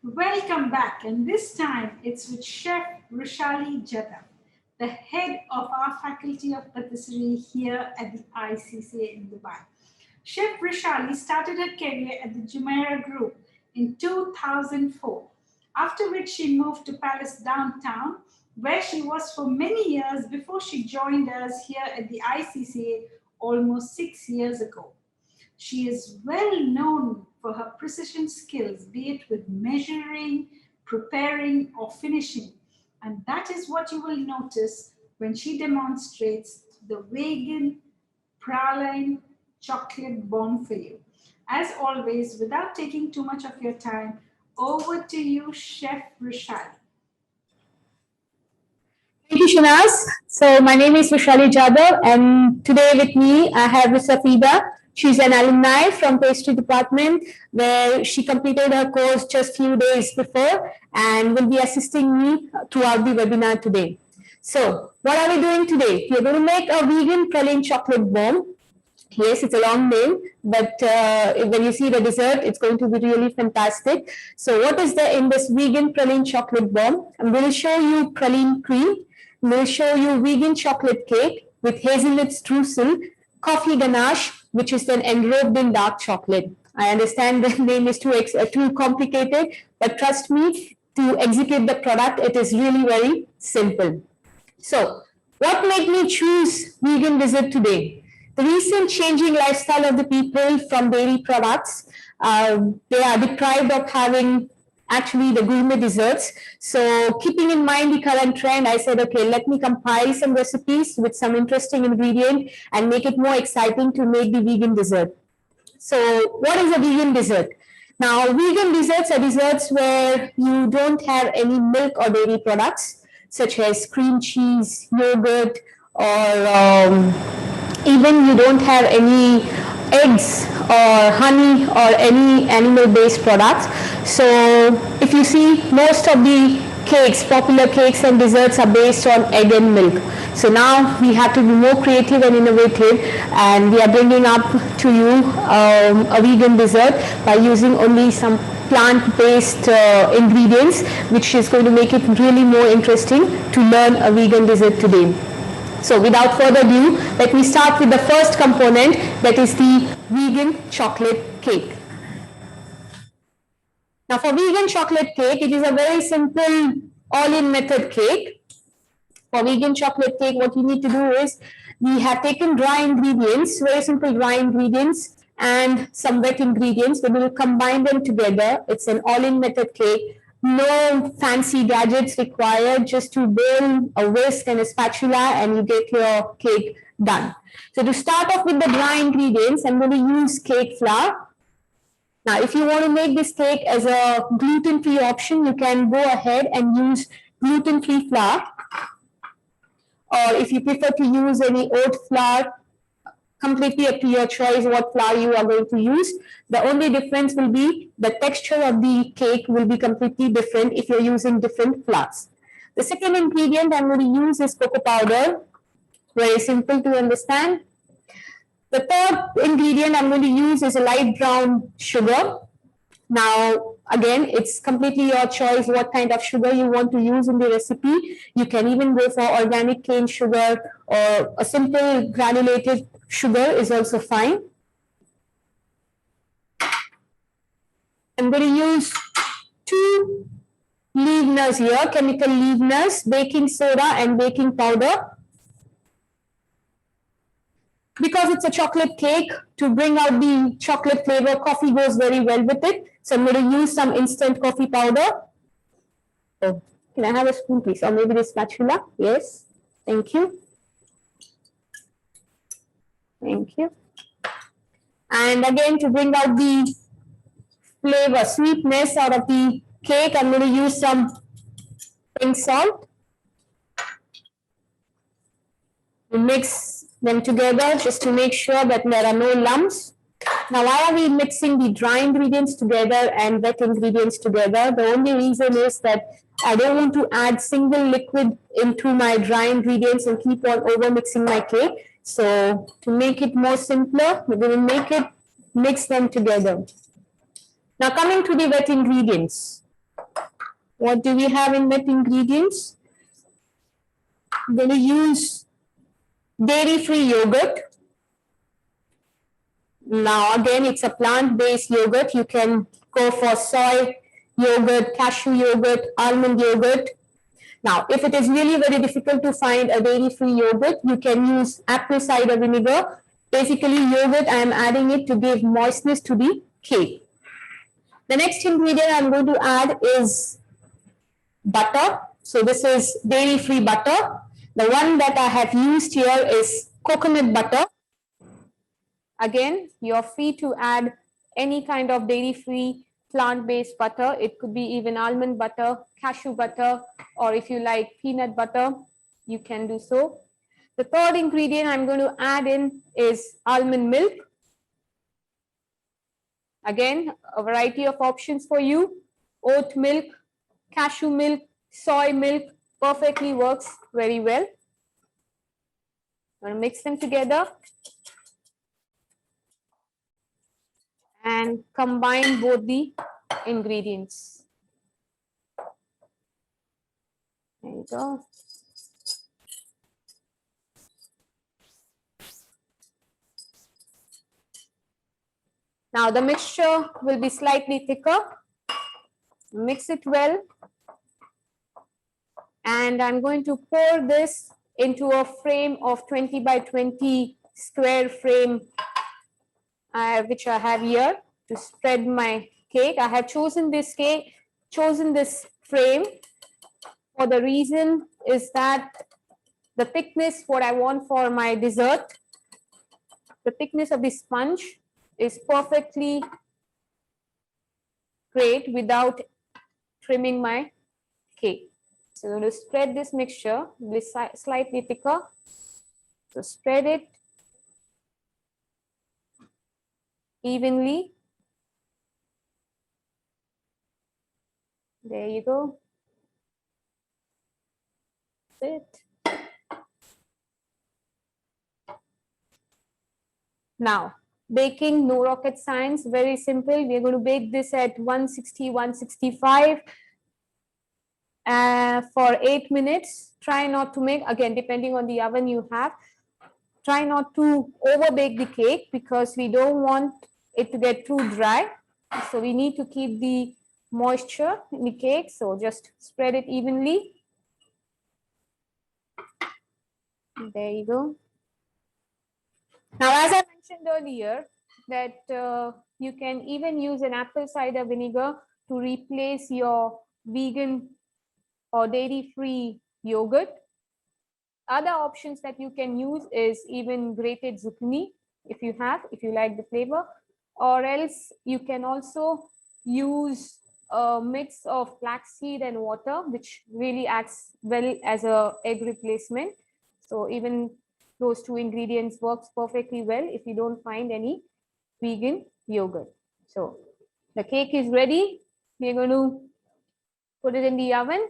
Welcome back, and this time it's with Chef Vrushali Jadhav, the head of our Faculty of Patisserie here at the ICCA in Dubai. Chef Vrushali started her career at the Jumeirah Group in 2004, after which she moved to Palace Downtown, where she was for many years before she joined us here at the ICCA almost 6 years ago. She is well known for her precision skills, be it with measuring, preparing, or finishing. And that is what you will notice when she demonstrates the vegan praline chocolate bomb for you. As always, without taking too much of your time, over to you, Chef Vrushali. Thank you, Shanaz. So my name is Vrushali Jadhav, and today with me I have Miss Afida. She's an alumni from Pastry Department, where she completed her course just few days before, and will be assisting me throughout the webinar today. So what are we doing today? We're going to make a vegan praline chocolate bomb. Yes, it's a long name, but when you see the dessert, it's going to be really fantastic. So what is there in this vegan praline chocolate bomb? I'm going to show you praline cream. I'm going to show you vegan chocolate cake with hazelnut streusel, coffee ganache, which is then enrobed in dark chocolate. I understand the name is too complicated, but trust me, to execute the product, it is really very simple. So, what made me choose vegan dessert today? The recent changing lifestyle of the people from dairy products, they are deprived of having actually the gourmet desserts. So keeping in mind the current trend, I said, okay, let me compile some recipes with some interesting ingredient and make it more exciting to make the vegan dessert. So what is a vegan dessert? Now, vegan desserts are desserts where you don't have any milk or dairy products, such as cream cheese, yogurt, or even you don't have any eggs or honey or any animal-based products. So if you see, most of the cakes, popular cakes and desserts are based on egg and milk. So now we have to be more creative and innovative, and we are bringing up to you a vegan dessert by using only some plant-based ingredients, which is going to make it really more interesting to learn a vegan dessert today. So without further ado, let me start with the first component, that is the vegan chocolate cake. Now for vegan chocolate cake, it is a very simple all-in method cake. For vegan chocolate cake, what you need to do is, we have taken dry ingredients, very simple dry ingredients, and some wet ingredients. We will combine them together. It's an all-in method cake. No fancy gadgets required, just to boil, a whisk and a spatula, and you get your cake done. So to start off with the dry ingredients, I'm going to use cake flour. Now, if you want to make this cake as a gluten-free option, you can go ahead and use gluten-free flour. Or if you prefer to use any oat flour, completely up to your choice what flour you are going to use. The only difference will be the texture of the cake will be completely different if you're using different flours. The second ingredient I'm going to use is cocoa powder. Very simple to understand. The third ingredient I'm going to use is a light brown sugar. Now, again, it's completely your choice what kind of sugar you want to use in the recipe. You can even go for organic cane sugar, or a simple granulated sugar is also fine. I'm going to use 2 leaveners here, chemical leaveners, baking soda and baking powder. Because it's a chocolate cake, to bring out the chocolate flavor, coffee goes very well with it. So I'm going to use some instant coffee powder. Oh, can I have a spoon, please? Or maybe the spatula? Yes. Thank you. Thank you. And again, to bring out the flavor, sweetness out of the cake, I'm going to use some pink salt. We mix them together just to make sure that there are no lumps. Now, why are we mixing the dry ingredients together and wet ingredients together? The only reason is that I don't want to add single liquid into my dry ingredients and keep on over mixing my cake. So to make it more simpler, we're going to mix them together. Now coming to the wet ingredients. What do we have in that ingredients? I'm going to use dairy-free yogurt. Now again, it's a plant-based yogurt. You can go for soy yogurt, cashew yogurt, almond yogurt. Now, if it is really very difficult to find a dairy-free yogurt, you can use apple cider vinegar. Basically, yogurt, I am adding it to give moistness to the cake. The next ingredient I'm going to add is butter. So this is dairy-free butter. The one that I have used here is coconut butter. Again, you're free to add any kind of dairy-free plant-based butter. It could be even almond butter, cashew butter, or if you like peanut butter, you can do so. The third ingredient I'm going to add in is almond milk. Again, a variety of options for you. Oat milk, cashew milk, soy milk, perfectly works very well. I'm going to mix them together and combine both the ingredients. There you go. Now the mixture will be slightly thicker. Mix it well. And I'm going to pour this into a frame of 20 by 20 square frame, which I have here to spread my cake. I have chosen this frame for the reason is that the thickness, what I want for my dessert, the thickness of the sponge is perfectly great without trimming my cake. So I'm going to spread this mixture, this slightly thicker. So spread it evenly. There you go. That's it. Now, baking, no rocket science, very simple. We're going to bake this at 160, 165 for 8 minutes. Try not to make, again, depending on the oven you have, try not to over bake the cake because we don't want it to get too dry. So we need to keep the moisture in the cake. So just spread it evenly. There you go. Now, as I mentioned earlier, that you can even use an apple cider vinegar to replace your vegan or dairy-free yogurt. Other options that you can use is even grated zucchini, if you like the flavor, or else you can also use a mix of flaxseed and water, which really acts well as a egg replacement. So even those two ingredients works perfectly well if you don't find any vegan yogurt. So the cake is ready. We're going to put it in the oven.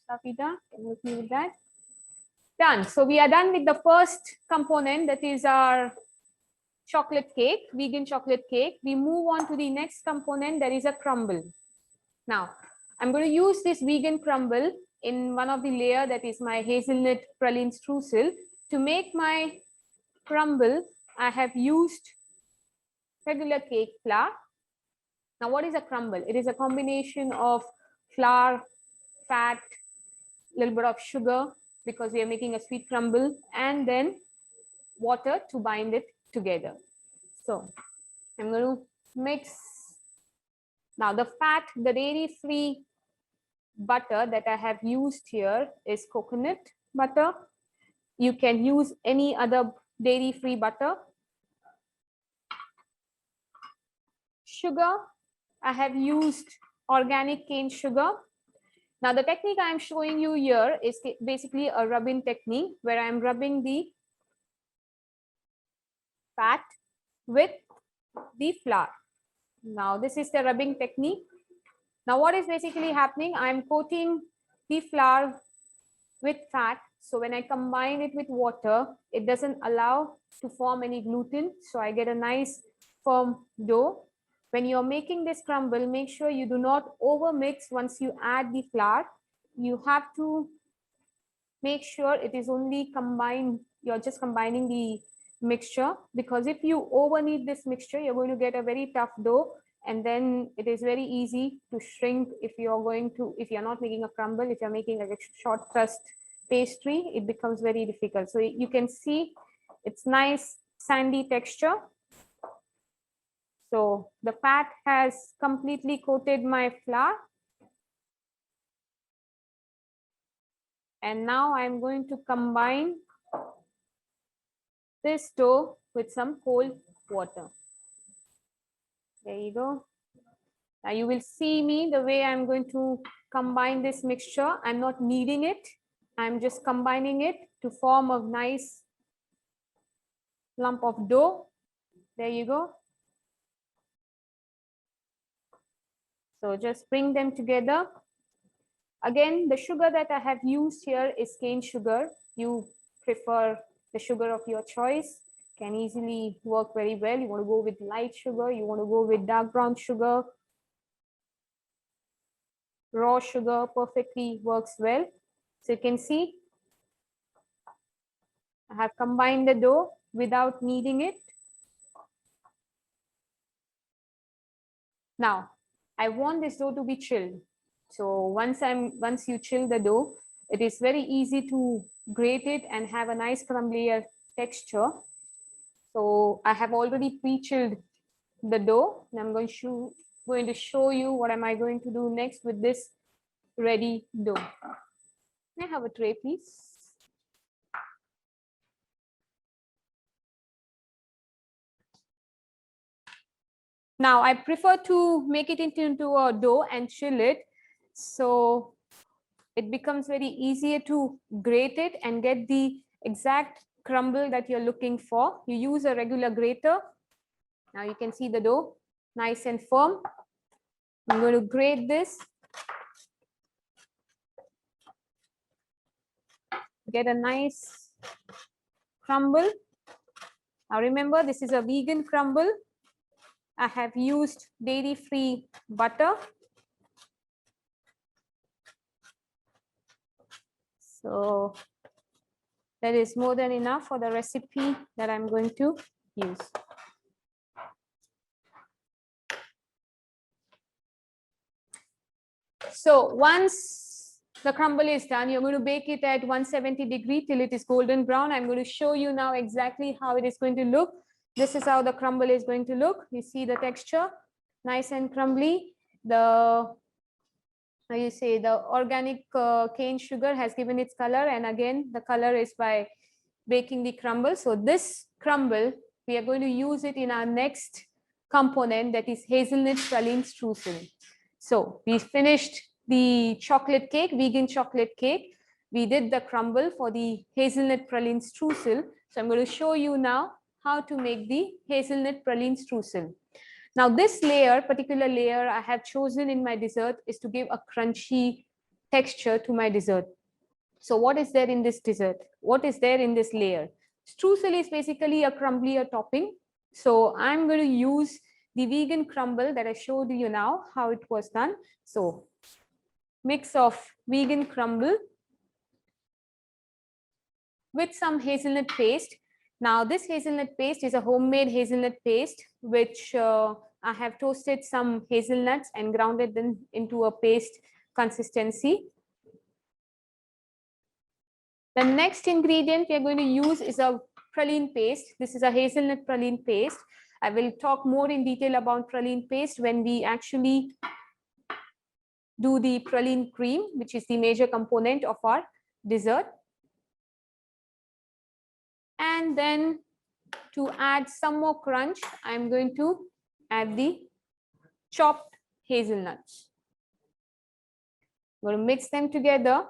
Safida, can you help me with that? Done. So we are done with the first component, that is our chocolate cake, vegan chocolate cake. We move on to the next component, that is a crumble. Now, I'm going to use this vegan crumble in one of the layer, that is my hazelnut praline streusel. To make my crumble, I have used regular cake flour. Now, what is a crumble? It is a combination of flour, fat, a little bit of sugar, because we are making a sweet crumble, and then water to bind it together. So I'm going to mix. Now the fat, the dairy-free butter that I have used here is coconut butter. You can use any other dairy-free butter. Sugar, I have used organic cane sugar. Now the technique I'm showing you here is basically a rubbing technique where I'm rubbing the fat with the flour. Now this is the rubbing technique. Now what is basically happening? I'm coating the flour with fat. So when I combine it with water, it doesn't allow to form any gluten. So I get a nice firm dough. When you're making this crumble, make sure you do not over mix once you add the flour. You have to make sure it is only combined, you're just combining the mixture, because if you over knead this mixture, you're going to get a very tough dough, and then it is very easy to shrink if you're not making a crumble. If you're making a short crust pastry, it becomes very difficult. So you can see it's nice sandy texture. So the fat has completely coated my flour. And now I'm going to combine this dough with some cold water. There you go. Now you will see me the way I'm going to combine this mixture. I'm not kneading it. I'm just combining it to form a nice lump of dough. There you go. So just bring them together. Again, the sugar that I have used here is cane sugar. You prefer the sugar of your choice, can easily work very well. You want to go with light sugar, you want to go with dark brown sugar, raw sugar perfectly works well. So you can see I have combined the dough without kneading it. Now I want this dough to be chilled. So once you chill the dough, it is very easy to grate it and have a nice crumblier texture. So I have already pre-chilled the dough, and I'm going to show you what am I going to do next with this ready dough. May I have a tray, please? Now I prefer to make it into a dough and chill it, so it becomes very easier to grate it and get the exact crumble that you're looking for. You use a regular grater. Now you can see the dough nice and firm. I'm going to grate this. Get a nice crumble. Now remember, this is a vegan crumble. I have used dairy-free butter. So that is more than enough for the recipe that I'm going to use. So once the crumble is done, you're going to bake it at 170 degrees till it is golden brown. I'm going to show you now exactly how it is going to look. This is how the crumble is going to look. You see the texture, nice and crumbly. The organic cane sugar has given its color, and again the color is by baking the crumble. So this crumble, we are going to use it in our next component, that is hazelnut praline streusel. So we finished the chocolate cake, vegan chocolate cake. We did the crumble for the hazelnut praline streusel. So I'm going to show you now how to make the hazelnut praline streusel. Now this layer, particular layer I have chosen in my dessert, is to give a crunchy texture to my dessert. So what is there in this dessert? What is there in this layer? Streusel is basically a crumblier topping. So I'm going to use the vegan crumble that I showed you now, how it was done. So mix of vegan crumble with some hazelnut paste. Now this hazelnut paste is a homemade hazelnut paste, which I have toasted some hazelnuts and grounded them into a paste consistency. The next ingredient we are going to use is a praline paste. This is a hazelnut praline paste. I will talk more in detail about praline paste when we actually do the praline cream, which is the major component of our dessert. And then to add some more crunch, I'm going to add the chopped hazelnuts. I'm going to mix them together.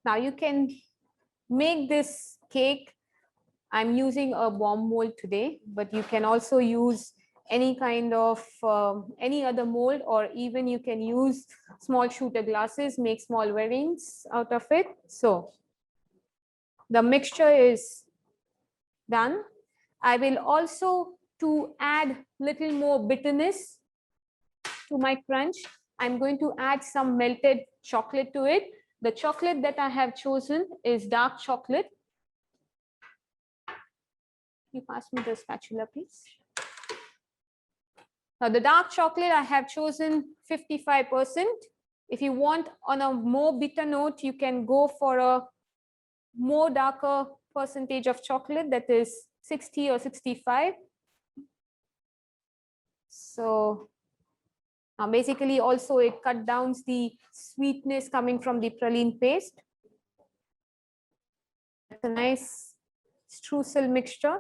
Now you can make this cake. I'm using a bomb mold today, but you can also use any kind of any other mold, or even you can use small shooter glasses, make small weddings out of it. So the mixture is done. I will also, to add little more bitterness to my crunch, I'm going to add some melted chocolate to it. The chocolate that I have chosen is dark chocolate. You pass me the spatula, please. Now the dark chocolate I have chosen 55%. If you want on a more bitter note, you can go for a more darker percentage of chocolate, that is 60 or 65. So basically also it cut down the sweetness coming from the praline paste. It's a nice streusel mixture.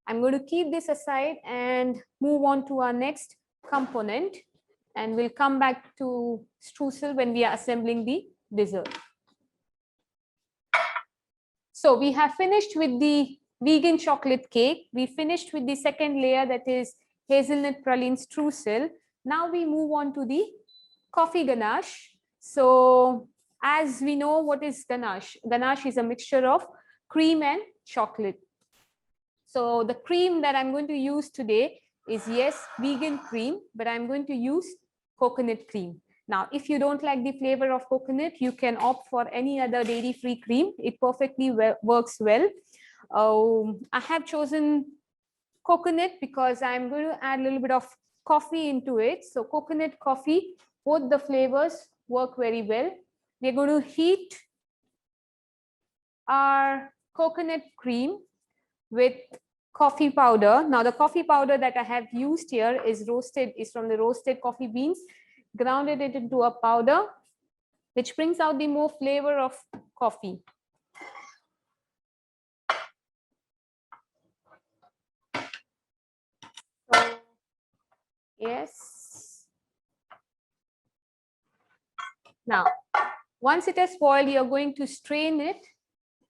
I'm going to keep this aside and move on to our next component, and we'll come back to streusel when we are assembling the dessert. So we have finished with the vegan chocolate cake. We finished with the second layer, that is hazelnut praline streusel. Now we move on to the coffee ganache. So as we know, what is ganache? Ganache is a mixture of cream and chocolate. So the cream that I'm going to use today is, yes, vegan cream, but I'm going to use coconut cream. Now, if you don't like the flavor of coconut, you can opt for any other dairy-free cream. It perfectly works well. I have chosen coconut because I'm going to add a little bit of coffee into it. So coconut, coffee, both the flavors work very well. We're going to heat our coconut cream with coffee powder. Now the coffee powder that I have used here is from the roasted coffee beans, grounded it into a powder, which brings out the more flavor of coffee. So, yes. Now, once it has boiled, you're going to strain it.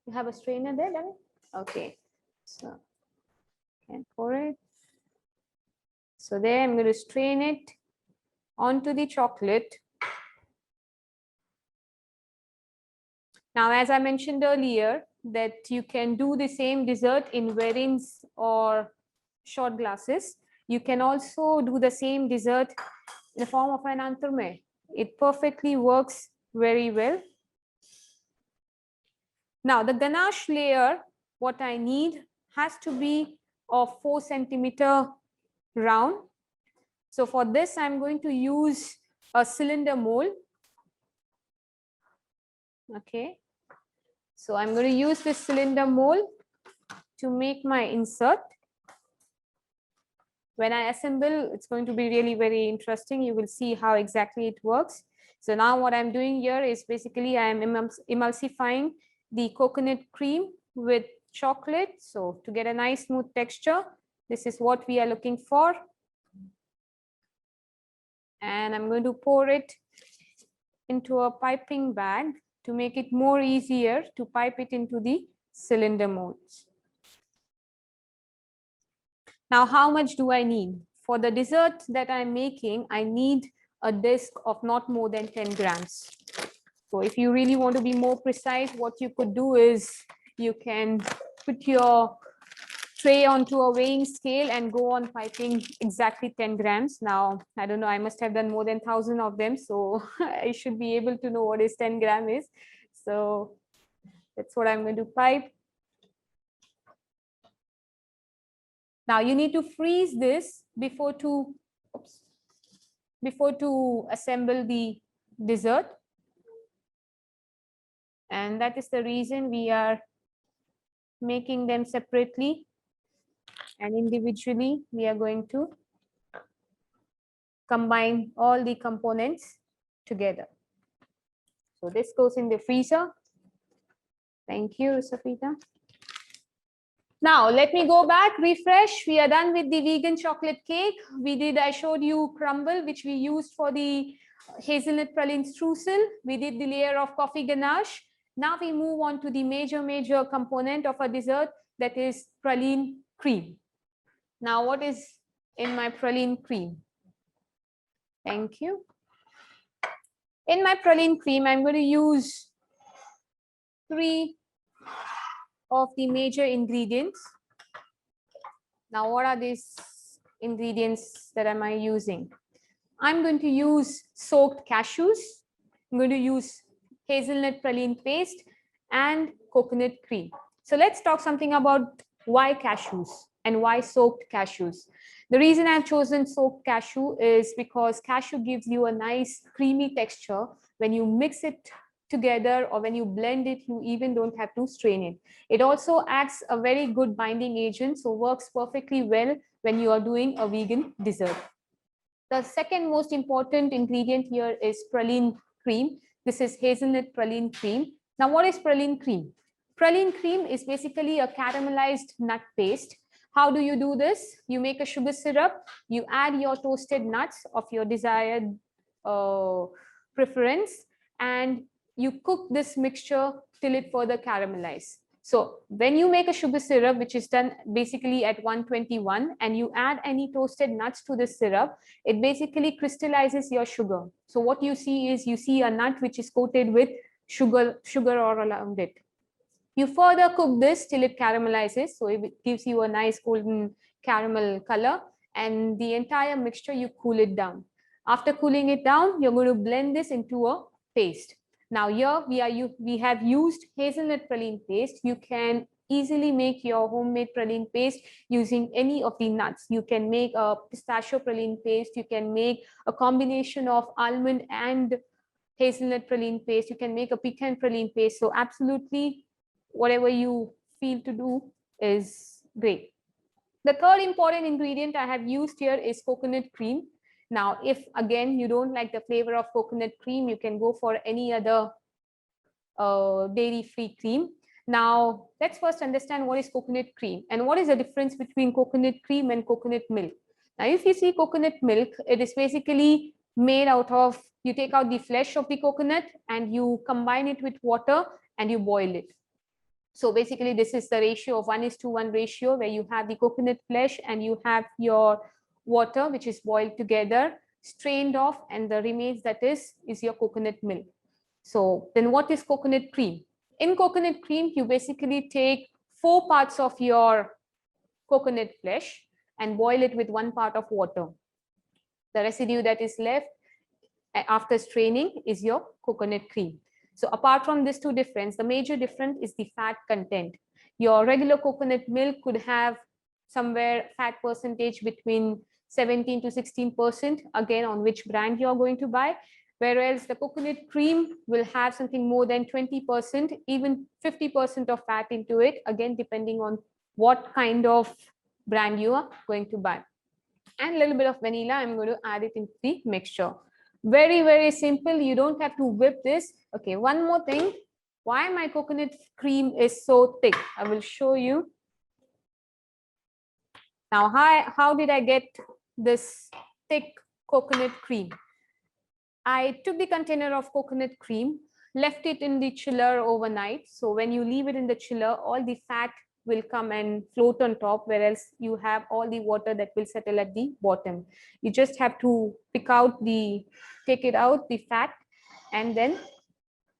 You have a strainer there, Danny? Okay. So, can pour it. So there, I'm going to strain it onto the chocolate. Now, as I mentioned earlier, that you can do the same dessert in verins or short glasses. You can also do the same dessert in the form of an entremet. It perfectly works very well. Now, the ganache layer, what I need has to be of 4 centimeter round. So for this, I'm going to use a cylinder mold. Okay. So I'm going to use this cylinder mold to make my insert. When I assemble, it's going to be really very interesting. You will see how exactly it works. So now what I'm doing here is basically I am emulsifying the coconut cream with chocolate. So to get a nice smooth texture, this is what we are looking for. And I'm going to pour it into a piping bag to make it more easier to pipe it into the cylinder molds. Now, how much do I need? For the dessert that I'm making, I need a disc of not more than 10 grams. So if you really want to be more precise, what you could do is you can put your tray onto a weighing scale and go on piping exactly 10 grams. Now, I don't know, I must have done more than 1,000 of them. So I should be able to know what is 10 gram is. So that's what I'm going to pipe. Now you need to freeze this before to assemble the dessert. And that is the reason we are making them separately, and individually we are going to combine all the components together. So this goes in the freezer. Thank you, Safita. Now let me go back, refresh. We are done with the vegan chocolate cake. I showed you crumble, which we used for the hazelnut praline streusel. We did the layer of coffee ganache. Now we move on to the major component of a dessert, that is praline cream. Now what is in my praline cream? Thank you. In my praline cream, I'm going to use 3 of the major ingredients. Now, what are these ingredients that am I using? I'm going to use soaked cashews. I'm going to use hazelnut praline paste and coconut cream. So let's talk something about why cashews and why soaked cashews. The reason I've chosen soaked cashew is because cashew gives you a nice creamy texture. When you mix it together or when you blend it, you even don't have to strain it. It also acts a very good binding agent, so works perfectly well when you are doing a vegan dessert. The second most important ingredient here is praline cream. This is hazelnut praline cream. Now, what is praline cream? Praline cream is basically a caramelized nut paste. How do you do this? You make a sugar syrup, you add your toasted nuts of your desired preference, and you cook this mixture till it further caramelizes. So when you make a sugar syrup, which is done basically at 121, and you add any toasted nuts to the syrup, it basically crystallizes your sugar. So what you see is you see a nut which is coated with sugar all around it. You further cook this till it caramelizes. So it gives you a nice golden caramel color, and the entire mixture, you cool it down. After cooling it down, you're going to blend this into a paste. Now here we have used hazelnut praline paste. You can easily make your homemade praline paste using any of the nuts. You can make a pistachio praline paste. You can make a combination of almond and hazelnut praline paste. You can make a pecan praline paste. So absolutely whatever you feel to do is great. The third important ingredient I have used here is coconut cream. Now, if again you don't like the flavor of coconut cream, you can go for any other dairy-free cream. Now, let's first understand what is coconut cream and what is the difference between coconut cream and coconut milk. Now, if you see coconut milk, it is basically made out of, you take out the flesh of the coconut and you combine it with water and you boil it. So basically, this is the ratio of 1:1 ratio, where you have the coconut flesh and you have your water, which is boiled together, strained off, and the remains that is your coconut milk. So then what is coconut cream? In coconut cream, you basically take 4 parts of your coconut flesh and boil it with 1 part of water. The residue that is left after straining is your coconut cream. So apart from these two difference, the major difference is the fat content. Your regular coconut milk could have somewhere fat percentage between 17 to 16%, again on which brand you are going to buy. Whereas the coconut cream will have something more than 20%, even 50% of fat into it, again depending on what kind of brand you are going to buy. And a little bit of vanilla, I'm going to add it into the mixture. Very, very simple. You don't have to whip this. Okay, one more thing. Why my coconut cream is so thick? I will show you. Now, how did I get this thick coconut cream? I took the container of coconut cream, left it in the chiller overnight. So when you leave it in the chiller, all the fat will come and float on top, whereas you have all the water that will settle at the bottom. You just have to take out the fat, and then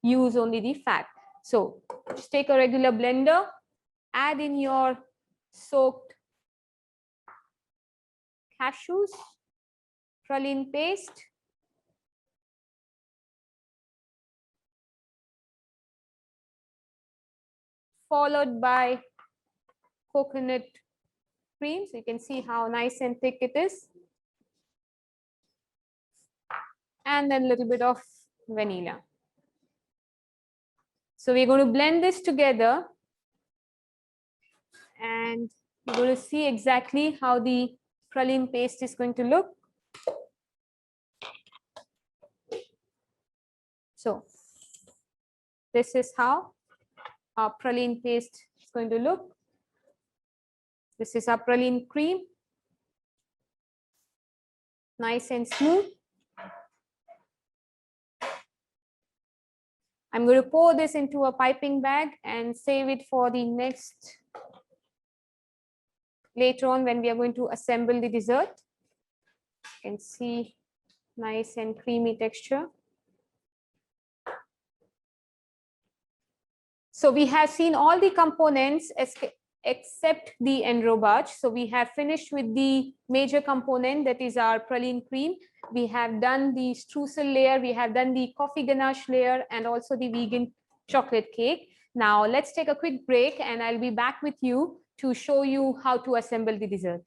use only the fat. So just take a regular blender, add in your soaked cashews, praline paste, followed by coconut cream. So you can see how nice and thick it is. And then a little bit of vanilla. So we're going to blend this together, and you're going to see exactly how the praline paste is going to look. So this is how our praline paste is going to look. This is our praline cream. Nice and smooth. I'm going to pour this into a piping bag and save it for the next, later on when we are going to assemble the dessert. You can see nice and creamy texture. So we have seen all the components except the enrobage. So we have finished with the major component, that is our praline cream. We have done the streusel layer, we have done the coffee ganache layer, and also the vegan chocolate cake. Now let's take a quick break and I'll be back with you to show you how to assemble the dessert.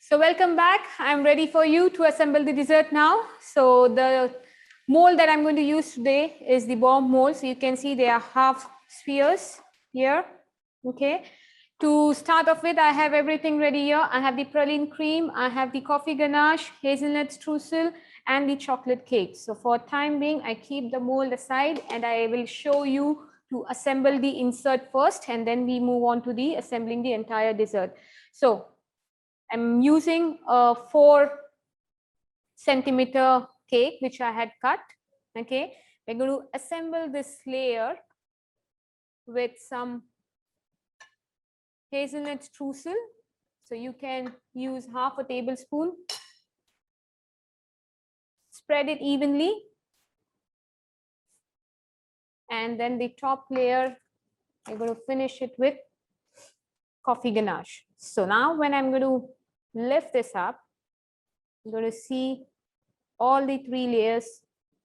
So welcome back. I'm ready for you to assemble the dessert now. So the mold that I'm going to use today is the bomb mold. So you can see they are half spheres here. Okay. To start off with, I have everything ready here. I have the praline cream, I have the coffee ganache, hazelnut streusel, and the chocolate cake. So for time being, I keep the mold aside and I will show you to assemble the insert first, and then we move on to the assembling the entire dessert. So I'm using a 4-centimeter cake, which I had cut. Okay, we're going to assemble this layer with some hazelnut streusel. So you can use half a tablespoon. Spread it evenly. And then the top layer, I'm going to finish it with coffee ganache. So now when I'm going to lift this up, I'm going to see all the 3 layers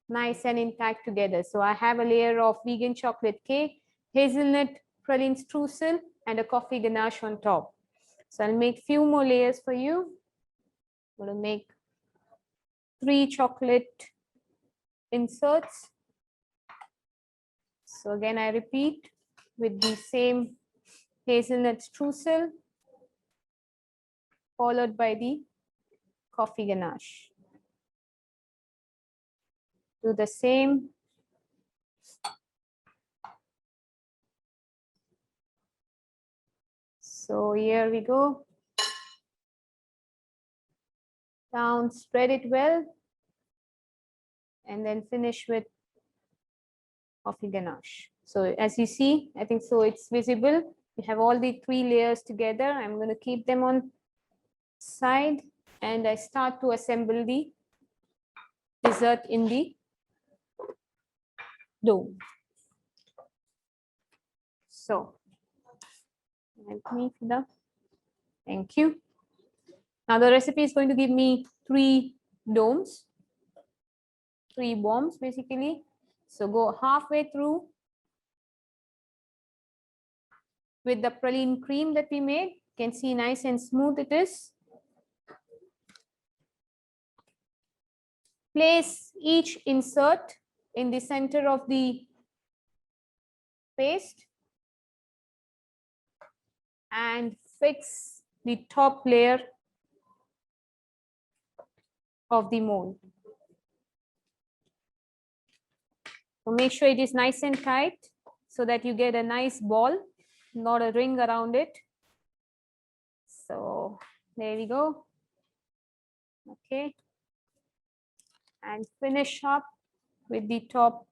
nice and intact together. So I have a layer of vegan chocolate cake, hazelnut praline streusel, and a coffee ganache on top. So I'll make few more layers for you. I'm going to make 3 chocolate inserts. So again, I repeat with the same hazelnut streusel, followed by the coffee ganache. Do the same. So here we go. Down, spread it well, and then finish with coffee ganache. So as you see, I think so it's visible. We have all the 3 layers together. I'm going to keep them on side, and I start to assemble the dessert in the dough. So help me, Fida. Thank you. Now the recipe is going to give me 3 domes, 3 bombs basically. So go halfway through with the praline cream that we made. You can see nice and smooth it is. Place each insert in the center of the paste and fix the top layer of the mold. So make sure it is nice and tight so that you get a nice ball. not a ring around it. So there we go. Okay. And finish up with the top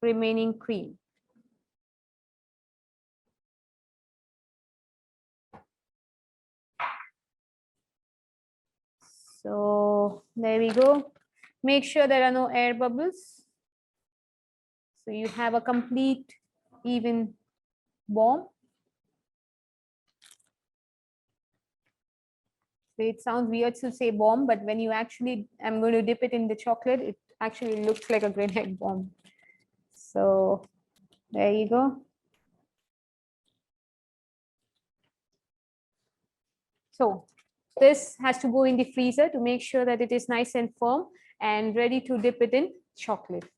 remaining cream. So there we go. Make sure there are no air bubbles. So you have a complete even bomb. So it sounds weird to say bomb, but when you actually, I'm going to dip it in the chocolate, it actually looks like a grenade bomb. So there you go. So this has to go in the freezer to make sure that it is nice and firm and ready to dip it in chocolate.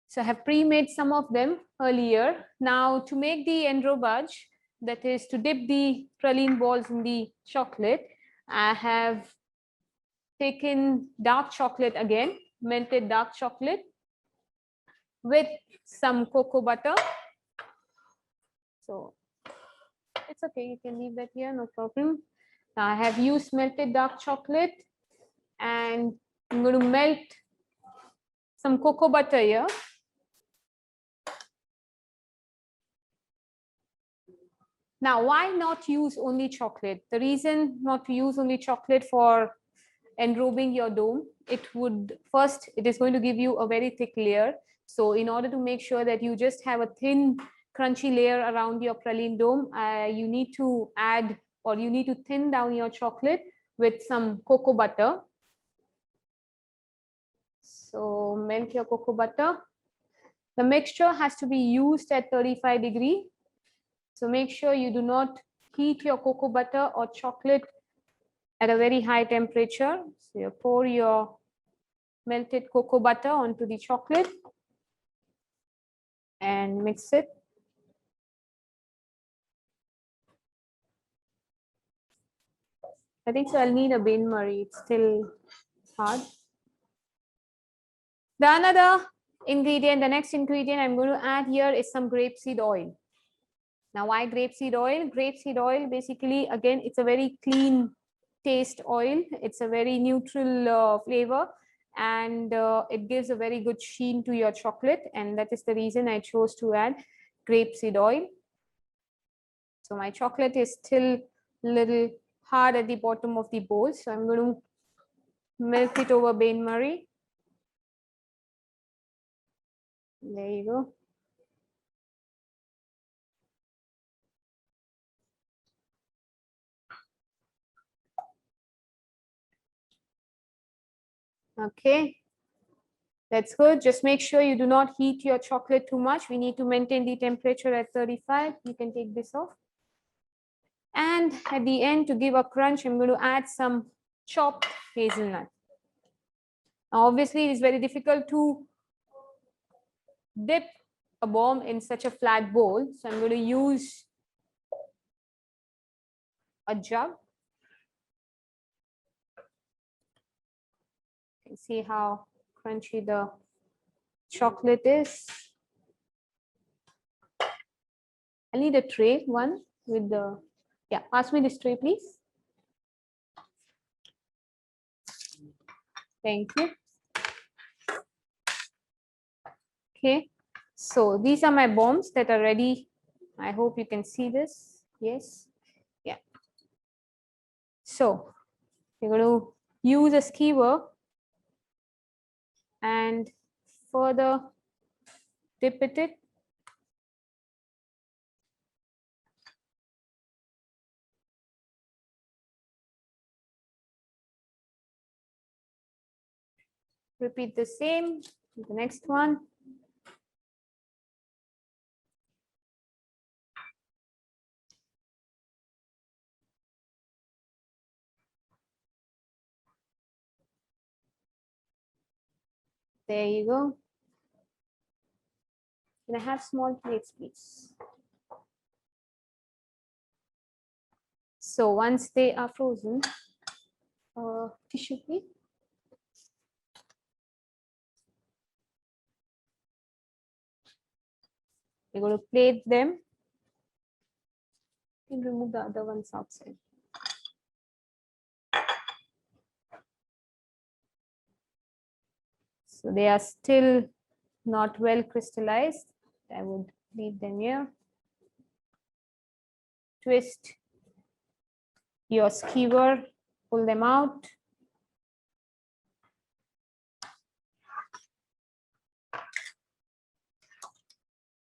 So I have pre-made some of them earlier. Now to make the enrobage, that is to dip the praline balls in the chocolate, I have taken dark chocolate again, melted dark chocolate with some cocoa butter. So it's okay, you can leave that here, no problem. Now I have used melted dark chocolate and I'm going to melt some cocoa butter here. Now, why not use only chocolate? The reason not to use only chocolate for enrobing your dome, it would first, it is going to give you a very thick layer. So in order to make sure that you just have a thin, crunchy layer around your praline dome, you need to add, or you need to thin down your chocolate with some cocoa butter. So melt your cocoa butter. The mixture has to be used at 35 degrees. So make sure you do not heat your cocoa butter or chocolate at a very high temperature. So you pour your melted cocoa butter onto the chocolate and mix it. I think so I'll need a bain-marie, it's still hard. The another ingredient, the next ingredient I'm going to add here is some grapeseed oil. Now why grapeseed oil? Grapeseed oil basically, again, it's a very clean taste oil. It's a very neutral flavor and it gives a very good sheen to your chocolate, and that is the reason I chose to add grapeseed oil. So my chocolate is still a little hard at the bottom of the bowl, so I'm going to melt it over bain-marie. There you go. Okay, that's good. Just make sure you do not heat your chocolate too much. We need to maintain the temperature at 35. You can take this off. And at the end, to give a crunch, I'm going to add some chopped hazelnut. Now, obviously, it is very difficult to dip a bomb in such a flat bowl. So I'm going to use a jug. You can see how crunchy the chocolate is. I need a tray, one with the, yeah, pass me this tray, please. Thank you. Okay, so these are my bombs that are ready. I hope you can see this. Yes, yeah. So you're going to use a skewer and further dip it. Repeat the same with the next one. There you go. Can I have small plates, please? So once they are frozen, tissue please. We're going to plate them. You can remove the other ones outside. So they are still not well crystallized. I would leave them here. Twist your skewer, pull them out.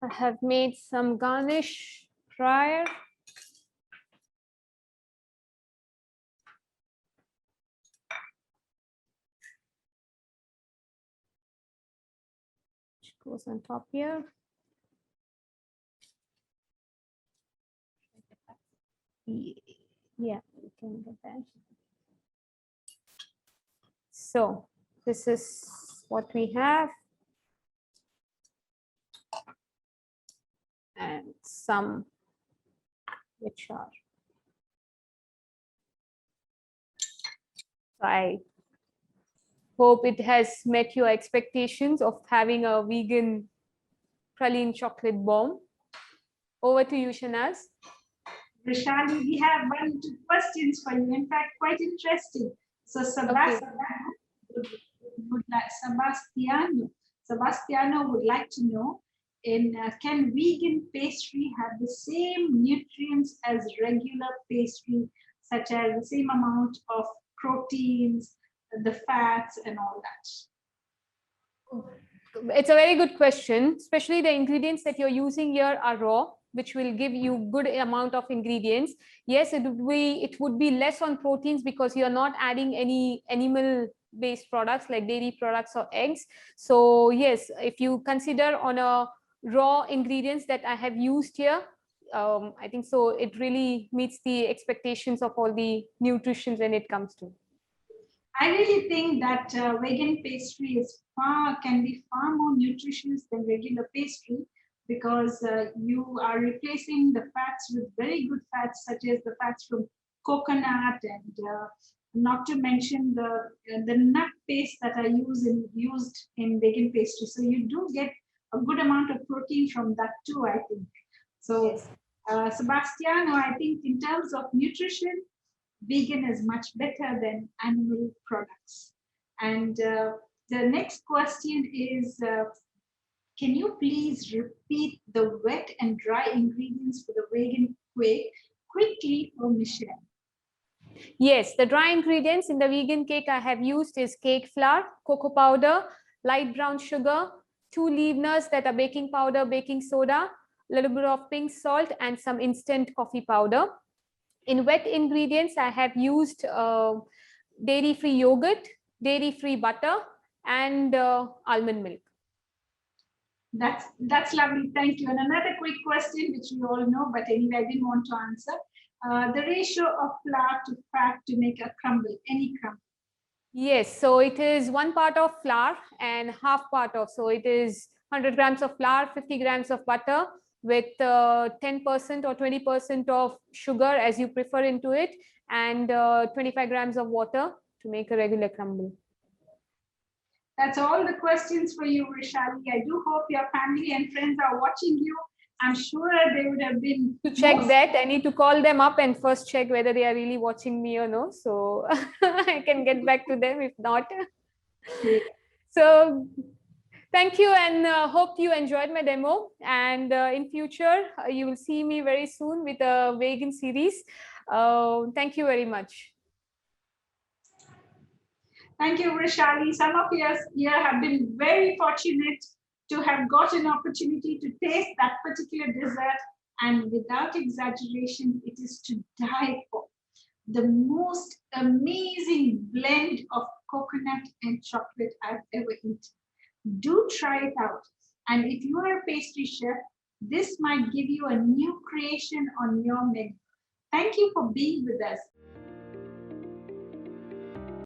I have made some garnish prior. Which goes on top here. Yeah, you can get that. So this is what we have. And some which are. I hope it has met your expectations of having a vegan praline chocolate bomb. Over to you, Shanaz. Vrushali, we have 1 or 2 questions for you. In fact, quite interesting. So Sebastiano would like to know, can vegan pastry have the same nutrients as regular pastry, such as the same amount of proteins, the fats, and all that? It's a very good question, especially the ingredients that you're using here are raw, which will give you good amount of ingredients. Yes, it would be less on proteins because you're not adding any animal based products like dairy products or eggs. So yes, if you consider on a raw ingredients that I have used here, I think so it really meets the expectations of all the nutrition when it comes to. I really think that vegan pastry can be far more nutritious than regular pastry, because you are replacing the fats with very good fats, such as the fats from coconut, and not to mention the nut paste that are used in vegan pastry. So you do get a good amount of protein from that too, I think. So yes. Sebastiano, I think in terms of nutrition, vegan is much better than animal products. And the next question is, can you please repeat the wet and dry ingredients for the vegan cake quickly for Michelle? Yes, the dry ingredients in the vegan cake I have used is cake flour, cocoa powder, light brown sugar, 2 leaveners that are baking powder, baking soda, a little bit of pink salt, and some instant coffee powder. In wet ingredients, I have used dairy-free yogurt, dairy-free butter, and almond milk. That's lovely. Thank you. And another quick question, which we all know, but anyway, I didn't want to answer. The ratio of flour to fat to make a crumble, any crumble. Yes, so it is 1 part of flour and half part of, so it is 100 grams of flour, 50 grams of butter, with 10% or 20% of sugar as you prefer into it, and 25 grams of water to make a regular crumble. That's all the questions for you, Vrushali. I do hope your family and friends are watching you. I'm sure they would have been. To check that, I need to call them up and first check whether they are really watching me or no. So I can get back to them if not. So thank you, and hope you enjoyed my demo. And in future, you will see me very soon with a vegan series. Thank you very much. Thank you, Vrushali. Some of us here have been very fortunate to have got an opportunity to taste that particular dessert. And without exaggeration, it is to die for. The most amazing blend of coconut and chocolate I've ever eaten. Do try it out. And if you are a pastry chef, this might give you a new creation on your menu. Thank you for being with us.